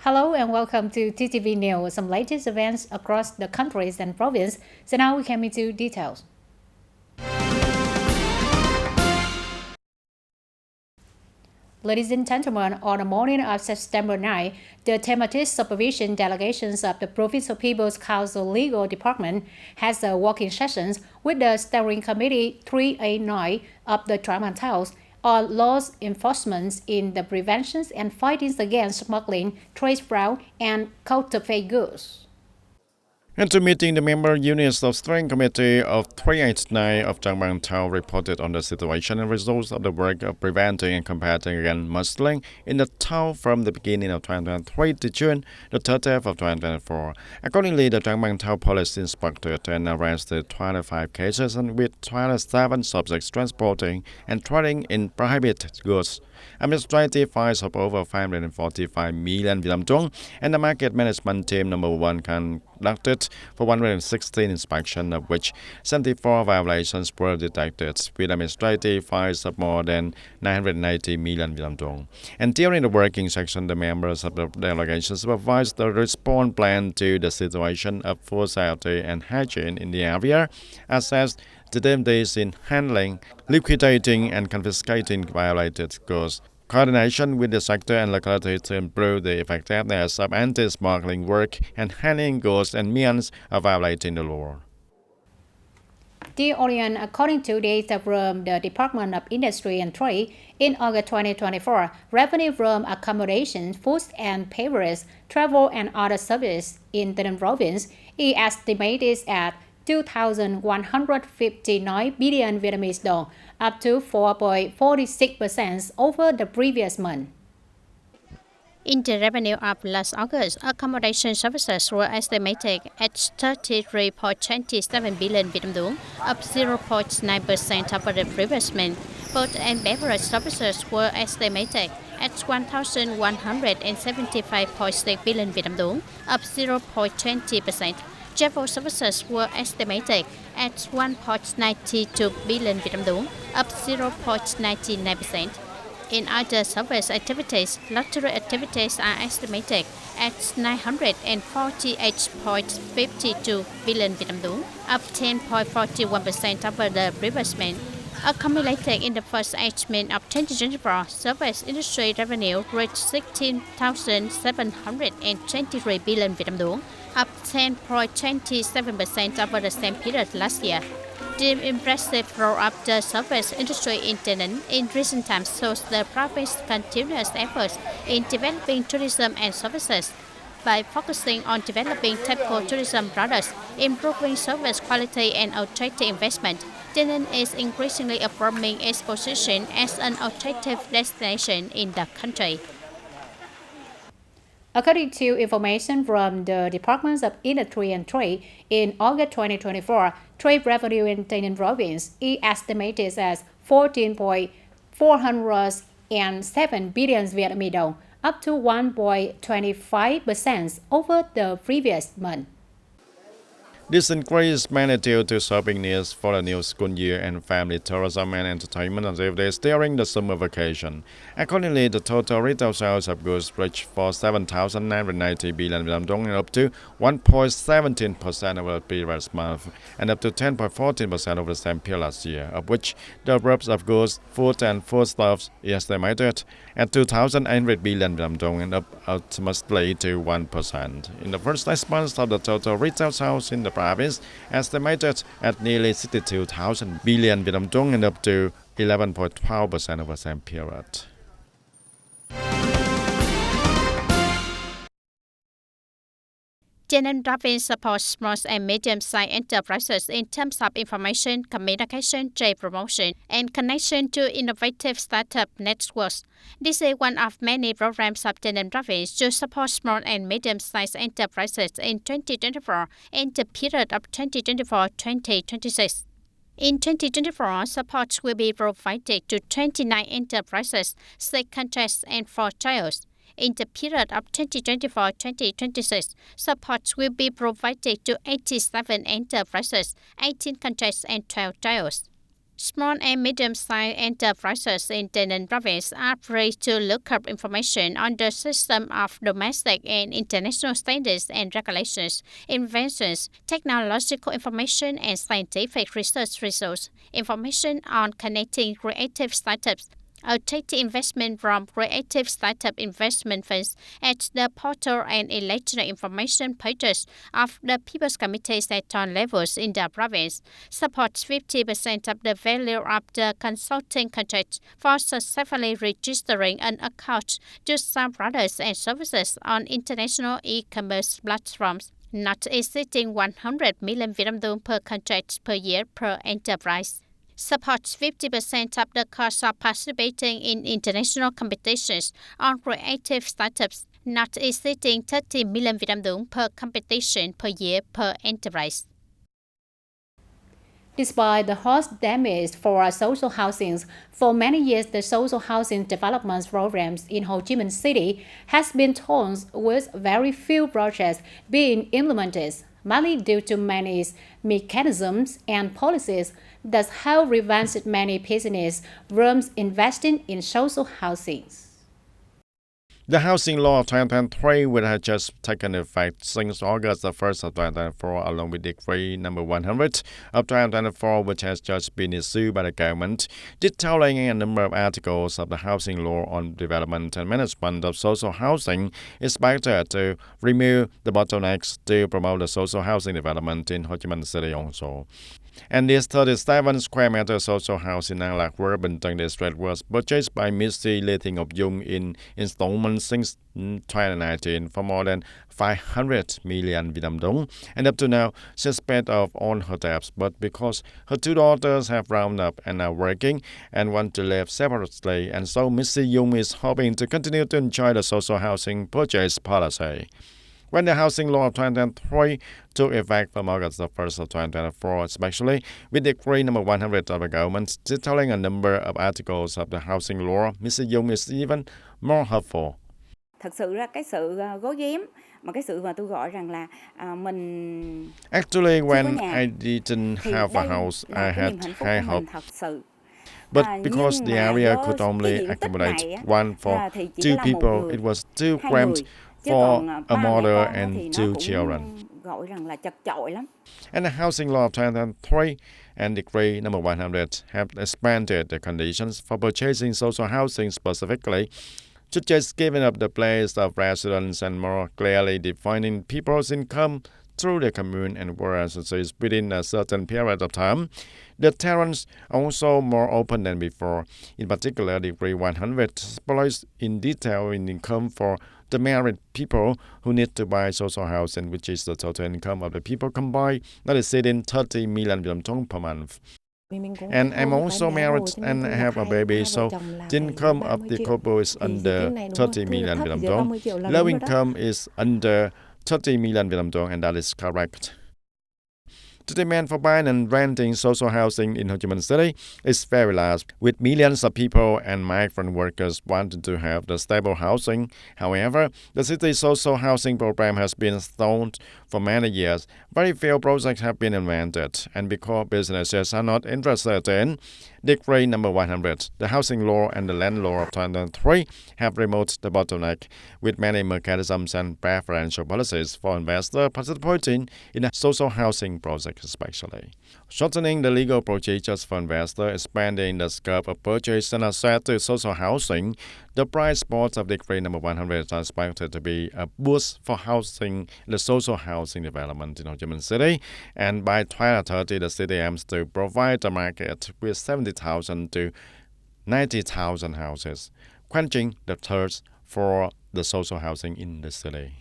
Hello and welcome to TTV News, some latest events across the countries and province. So now we come into details. Ladies and gentlemen, on the morning of September 9, the thematic supervision delegations of the Provincial People's Council Legal Department has a working sessions with the Steering Committee 389 of the Trang House on laws enforcement in the prevention and fighting against smuggling, trade fraud, and counterfeit goods. Into meeting, the member units of Steering Committee of 389 of TayNinhTV reported on the situation and results of the work of preventing and combating against smuggling in the town from the beginning of 2023 to June the 30th of 2024. Accordingly, the TayNinhTV police inspected and arrested 25 cases and with 27 subjects transporting and trading in prohibited goods. Administrative fines of over 545 million Vietnam dong, and the market management team number 1 conducted for 116 inspections, of which 74 violations were detected, with administrative fines of more than 990 million Vietnam dong. And during the working session, the members of the delegation supervised the response plan to the situation of food safety and hygiene in the area, assessed the remedies in handling, liquidating, and confiscating violated goods, coordination with the sector and locality to improve the effectiveness of anti-smuggling work and handling goods and means of violating the law. Dear audience, according to data from the Department of Industry and Trade, in August 2024, revenue from accommodation, food and beverage, travel and other services in the province is estimated at 2,159 billion Vietnamese dong, up to 4.46% over the previous month. In the revenue of last August, accommodation services were estimated at 33.27 billion Vietnam dong, up 0.9% over the previous month. Food and beverage services were estimated at 1,175.6 billion Vietnam dong, up 0.20%. Travel services were estimated at 1.92 billion Vietnam dong, up 0.99%. In other service activities, lottery activities are estimated at 948.52 billion Vietnam dong, up 10.41% over the previous month. Accumulated in the first 8 months of 2024, service industry revenue reached 16,723 billion Vietnam dong, up 10.27% over the same period last year. The impressive growth of the service industry in Tây Ninh in recent times shows the province's continuous efforts in developing tourism and services. By focusing on developing typical tourism products, improving service quality and attracting investment, Tây Ninh is increasingly affirming its position as an attractive destination in the country. According to information from the Department of Industry and Trade, in August 2024, trade revenue in Tây Ninh province is estimated as 14.407 billion Vietnamese dong, up to 1.25% over the previous month. This increase is mainly due to shopping needs for the new school year and family tourism and entertainment activities during the summer vacation. Accordingly, the total retail sales of goods reached for 7,990 billion Vietnam dong, and up to 1.17% over the previous month, and up to 10.14% over the same period last year, of which the groups of goods, food and foodstuffs is estimated at 2,800 billion Vietnam dong, and up ultimately to 1%. In the first 6 months of the total retail sales in the province, estimated at nearly 62,000 billion Vietnam dong, and up to 11.12% over the same period. Tây Ninh province supports small and medium-sized enterprises in terms of information, communication, trade promotion, and connection to innovative startup networks. This is one of many programs of Tây Ninh province to support small and medium-sized enterprises in 2024 and the period of 2024-2026. In 2024, support will be provided to 29 enterprises, 6 contracts, and 4 trials. In the period of 2024-2026, support will be provided to 87 enterprises, 18 contracts, and 12 trials. Small and medium-sized enterprises in TayNinhTV province are free to look up information on the system of domestic and international standards and regulations, inventions, technological information and scientific research results, information on connecting creative startups, attracting investment from creative startup investment funds at the portal and electronic information pages of the People's Committees at all levels in the province, supports 50% of the value of the consulting contract for successfully registering an account to sell products and services on international e-commerce platforms, not exceeding 100 million Vietnam dong per contract per year per enterprise. Supports 50% of the cost of participating in international competitions on creative startups, not exceeding 30 million Vietnam dong per competition per year per enterprise. Despite the harsh damage for social housing, for many years the social housing development programs in Ho Chi Minh City has been torn with very few projects being implemented, mainly due to many mechanisms and policies that have prevented many business firms investing in social housing. The housing law of 2023, which has just taken effect since August 1st of 2024, along with Decree number 100 of 2024, which has just been issued by the government, detailing a number of articles of the housing law on development and management of social housing, is expected to remove the bottlenecks to promote the social housing development in Ho Chi Minh City also. And this 37 square meter social house in An Lac Veur, Bình Tân district was purchased by Mr. Lê Thị Ngọc Dung in installments since 2019 for more than 500 million Vietnam dong. And up to now, she's paid off all her debts, but because her two daughters have grown up and are working and want to live separately, and so Mr. Dung is hoping to continue to enjoy the social housing purchase policy. When the housing law of 2023 took effect from August 1st of 2024, especially with Decree number 100 of the government detailing a number of articles of the housing law, Mr. Dung is even more hopeful. Thật sự ra cái sự gối ghém mà cái sự mà tôi gọi rằng là mình Actually, when I didn't have a house, I had high hope. But because the area could only accommodate one for two people, it was too cramped for a mother and two children. And the housing law of 2003 and Decree number 100 have expanded the conditions for purchasing social housing specifically, such as giving up the place of residence and more clearly defining people's income through the commune and residences within a certain period of time. The terrains are also more open than before. In particular, Decree 100 explores in detail in income for the married people who need to buy social housing, which is the total income of the people combined, not exceeding 30 million Vietnam dong per month. And I'm also married and have a baby, so the income of the couple is under 30 million Vietnam dong. Low income is under 30 million Vietnam dong, and that is correct. The demand for buying and renting social housing in Ho Chi Minh City is very large, with millions of people and migrant workers wanting to have the stable housing. However, the city's social housing program has been stalled for many years. Very few projects have been invented, and because businesses are not interested in Decree number 100, the housing law and the land law of 2003 have removed the bottleneck, with many mechanisms and preferential policies for investors participating in a social housing project especially. Shortening the legal procedures for investors, expanding the scope of purchase and access to social housing, the bright spots of Decree number 100 are expected to be a boost for housing, the social housing development in Ho Chi Minh City, and by 2030, the city aims to provide the market with 70,000 to 90,000 houses, quenching the thirst for the social housing in the city.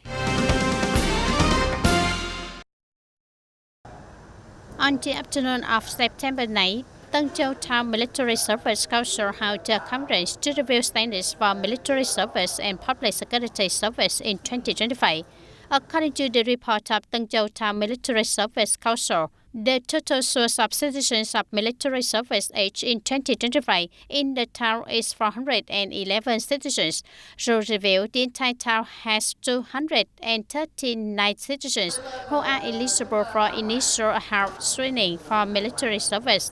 On the afternoon of September 9, Tân Châu Town Military Service Council held a conference to review standards for military service and public security service in 2025. According to the report of Tân Châu Town Military Service Council, the total source of citizens of military service age in 2025 in the town is 411 citizens. Through review, the entire town has 239 citizens who are eligible for initial health screening for military service.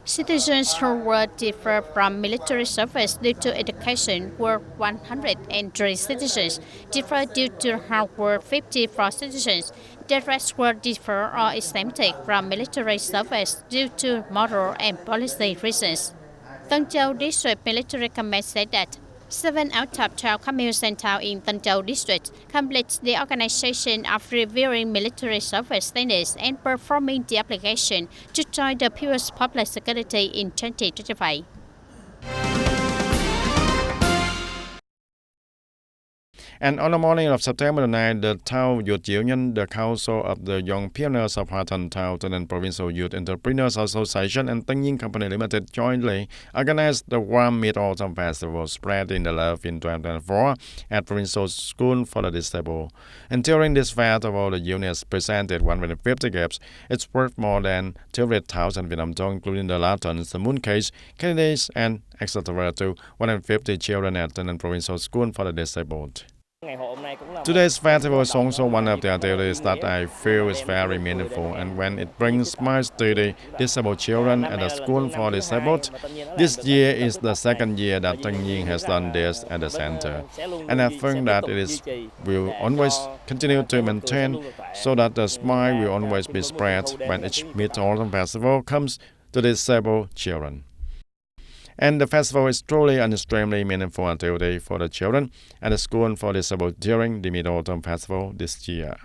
Citizens who were deferred from military service due to education were 103 citizens, deferred due to health were 54 citizens. The rest were deferred or exempted from military service due to moral and policy reasons. Tân Châu District Military Command said that 7 out of 12 communes and towns in Tân Châu District complete the organization of reviewing military service standards and performing the application to join the People's Public Security in 2025. And on the morning of September 9, the Town Youth Union, the Council of the Young Pioneers of Hatton Town and Provincial Youth Entrepreneurs Association and TayNinhTV Company Limited jointly organized the Warm Mid-Autumn Festival Spreading the Love in 2024 at Provincial School for the Disabled. And during this festival, the units presented 150 gifts. It's worth more than 200,000 Vietnam dong, including the lanterns, the mooncakes, candies, and etc. to 150 children at the Provincial School for the Disabled. Today's festival is also one of the activities that I feel is very meaningful, and when it brings smiles to the disabled children at the school for disabled. This year is the second year that TayNinhTV has done this at the center, and I think that will always continue to maintain so that the smile will always be spread when each Mid-Autumn Festival comes to disabled children. And the festival is truly an extremely meaningful activity for the children at the school for disabled during the Mid-Autumn Festival this year.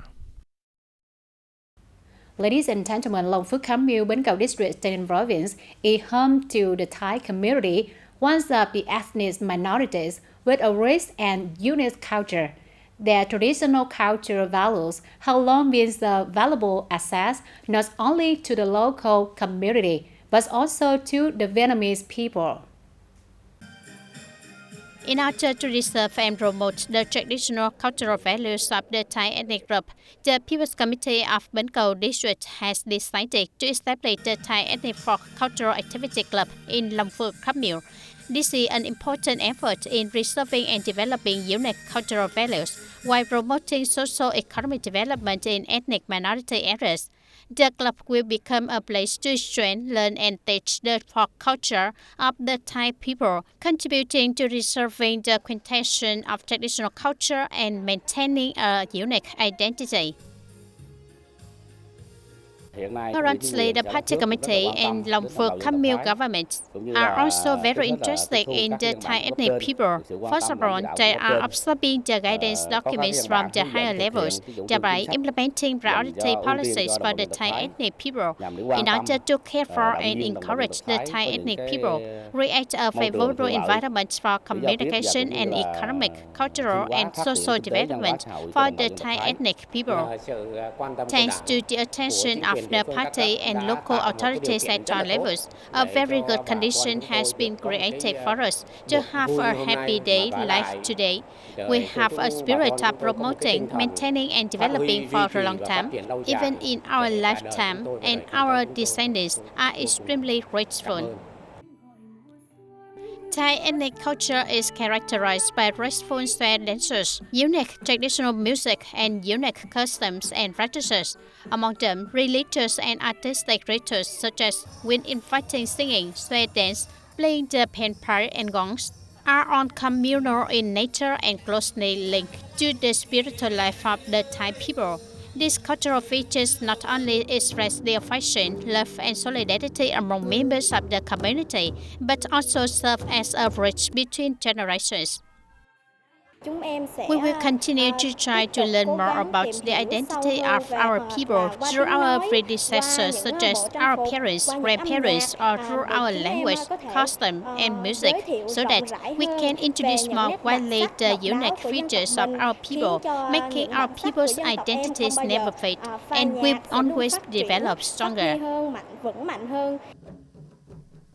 Ladies and gentlemen, Long Phu Cam Mu, Bến Cầu District, Tây Ninh Province is home to the Thai community, one of the ethnic minorities with a rich and unique culture. Their traditional cultural values have long been a valuable asset not only to the local community, but also to the Vietnamese people. In order to preserve and promote the traditional cultural values of the Thai ethnic group, the People's Committee of Bến Cầu District has decided to establish the Thai Ethnic Folk Cultural Activity Club in Long Phu Cam Mu. This is an important effort in preserving and developing unique cultural values while promoting socio-economic development in ethnic minority areas. The club will become a place to train, learn, and teach the folk culture of the Thai people, contributing to preserving the quintessence of traditional culture and maintaining a unique identity. Currently, the Party Committee and Long Phu Cam Mu government are also very interested in the Thai ethnic people. First of all, they are absorbing the guidance documents from the higher levels, thereby implementing priority policies for the Thai ethnic people. In order to care for and encourage the Thai ethnic people, create a favorable environment for communication and economic, cultural, and social development for the Thai ethnic people. Thanks to the attention of the party and local authorities at all levels, a very good condition has been created for us to have a happy day like today. We have a spirit of promoting, maintaining, and developing for a long time, even in our lifetime, and our descendants are extremely grateful. Thai ethnic culture is characterized by graceful square dances, unique traditional music, and unique customs and practices. Among them, religious and artistic rituals such as wind-inviting singing, square dance, playing the pen pipe and gongs, are all communal in nature and closely linked to the spiritual life of the Thai people. These cultural features not only express the affection, love, and solidarity among members of the community, but also serve as a bridge between generations. We will continue to try to learn more about the identity of our people through our predecessors, such as our parents, grandparents, or through our language, custom, and music, so that we can introduce more widely the unique features of our people, making our people's identities never fade, and will always develop stronger.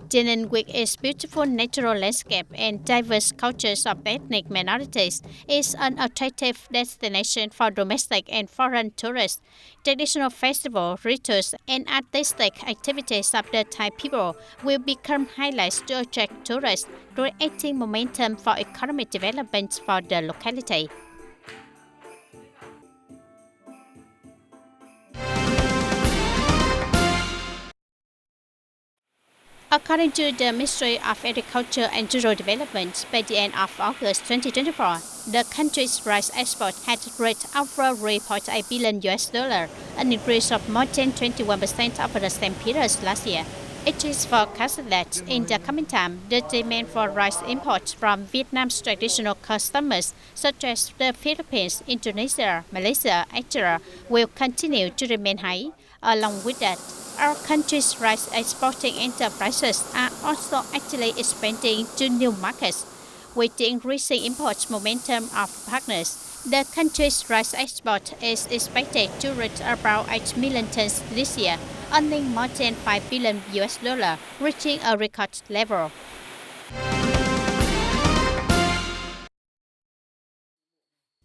Tayninh, with its beautiful natural landscape and diverse cultures of ethnic minorities, is an attractive destination for domestic and foreign tourists. Traditional festival, rituals, and artistic activities of the Thai people will become highlights to attract tourists, creating momentum for economic development for the locality. According to the Ministry of Agriculture and Rural Development, by the end of August 2024, the country's rice export had reached over $3.8 billion, an increase of more than 21% over the same period last year. It is forecasted that in the coming time, the demand for rice imports from Vietnam's traditional customers, such as the Philippines, Indonesia, Malaysia, etc., will continue to remain high. Along with that, our country's rice exporting enterprises are also actively expanding to new markets. With the increasing import momentum of partners, the country's rice export is expected to reach about 8 million tons this year, earning more than $5 billion, reaching a record level.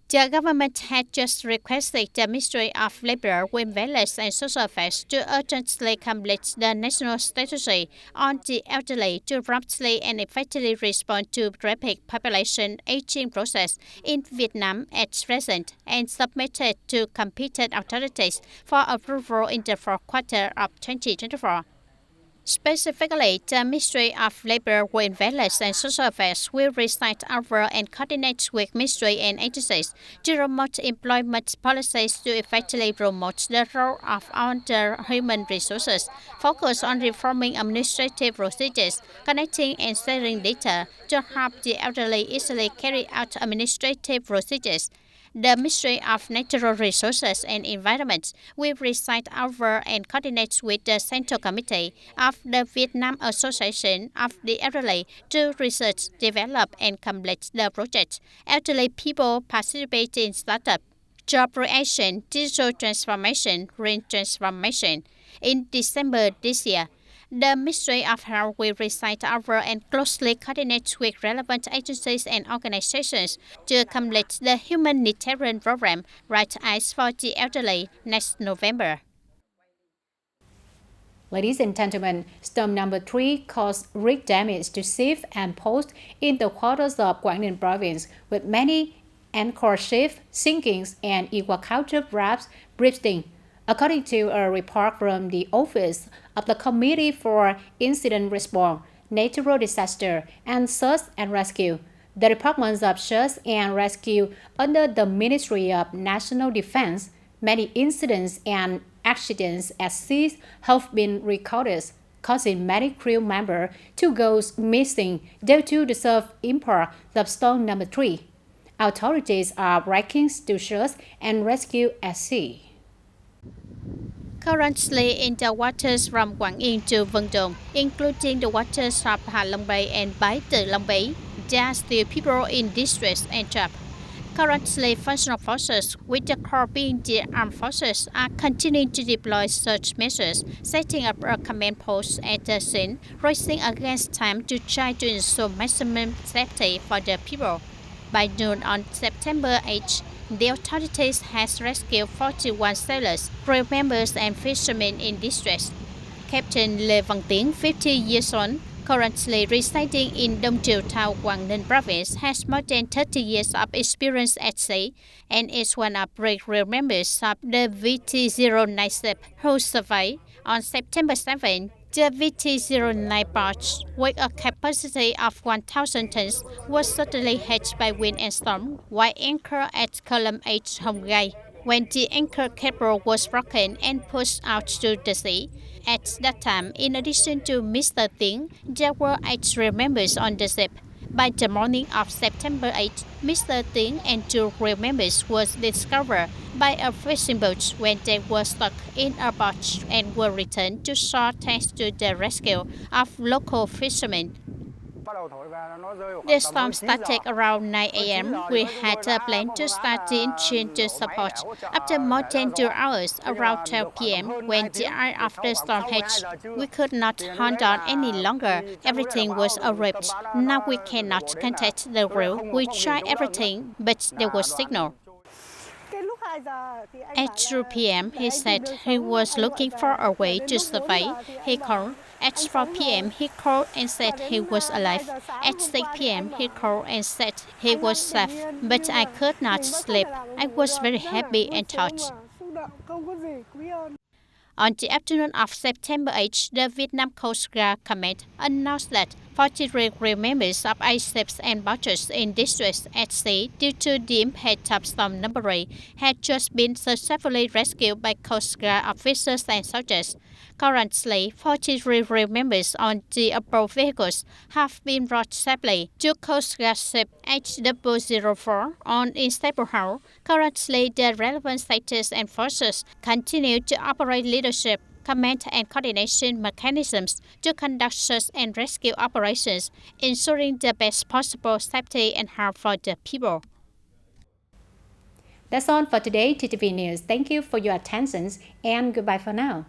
The government had just requested the Ministry of Labour, Welfare and Social Affairs to urgently complete the national strategy on the elderly to promptly and effectively respond to rapid population aging process in Vietnam at present and submit it to competent authorities for approval in the fourth quarter of 2024. Specifically, the Ministry of Labour, Welfare and Social Affairs will recite over and coordinate with ministry and agencies to promote employment policies to effectively promote the role of other human resources, focus on reforming administrative procedures, connecting and sharing data to help the elderly easily carry out administrative procedures. The Ministry of Natural Resources and Environment will preside over and coordinate with the Central Committee of the Vietnam Association of the Elderly to research, develop, and complete the project. Elderly people participate in startup, job creation, digital transformation, green transformation. In December this year, the Ministry of Health will recite over and closely coordinate with relevant agencies and organizations to complete the humanitarian program Right Eyes for the Elderly next November. Ladies and gentlemen, storm number 3 caused great damage to ships and posts in the waters of Quảng Ninh province, with many anchor ships sinking and aquaculture wraps bursting. According to a report from the Office of the Committee for Incident Response, Natural Disaster, and Search and Rescue, the Departments of Search and Rescue under the Ministry of National Defense, many incidents and accidents at sea have been recorded, causing many crew members to go missing due to the self-impact of storm number 3. Authorities are working to search and rescue at sea. Currently in the waters from Quảng Yên to Vân Đồn, including the waters of Hạ Long Bay and Bái Từ Long Bay, there are still people in distress and trapped. Currently, functional forces, with the core being the armed forces, are continuing to deploy search measures, setting up a command post at the scene, racing against time to try to ensure maximum safety for the people. By noon on September 8, the authorities has rescued 41 sailors, crew members and fishermen in distress. Captain Lê Văn Tiến, 50 years old, currently residing in Đông Triều Thao, Quảng Ninh province, has more than 30 years of experience at sea and is one of the crew members of the VT-09 ship who survived. On September 7, the VT-09 barge, with a capacity of 1,000 tons, was suddenly hit by wind and storm while anchored at column 8 Hồng Gai. When the anchor cable was broken and pushed out to the sea, at that time, in addition to Mr. Tiến, there were 8 crew members on the ship. By the morning of September 8, Mr. Tiến and 2 crew members were discovered by a fishing boat when they were stuck in a barge and were returned to shore thanks to the rescue of local fishermen. The storm started around 9 a.m. We had a plan to start the engine to support. After more than 2 hours, around 12 p.m., when the eye of the storm hit, we could not hold on any longer. Everything was ripped. Now we cannot contact the crew. We tried everything, but there was signal. At 2 p.m., he said he was looking for a way to survive. He called. At 4 p.m., he called and said he was alive. At 6 p.m., he called and said he was safe. But I could not sleep. I was very happy and touched. On the afternoon of September 8, the Vietnam Coast Guard Command announced that 43 crew members of 8 ships and barges in distress at sea due to the impact of Storm Number 3 had just been successfully rescued by Coast Guard officers and soldiers. Currently, 43 crew members on the above vehicles have been brought safely to Coast Guard ship HW04 on unstable hull. Currently, the relevant status and forces continue to operate leadership, command and coordination mechanisms to conduct search and rescue operations, ensuring the best possible safety and health for the people. That's all for today, TTV News. Thank you for your attention and goodbye for now.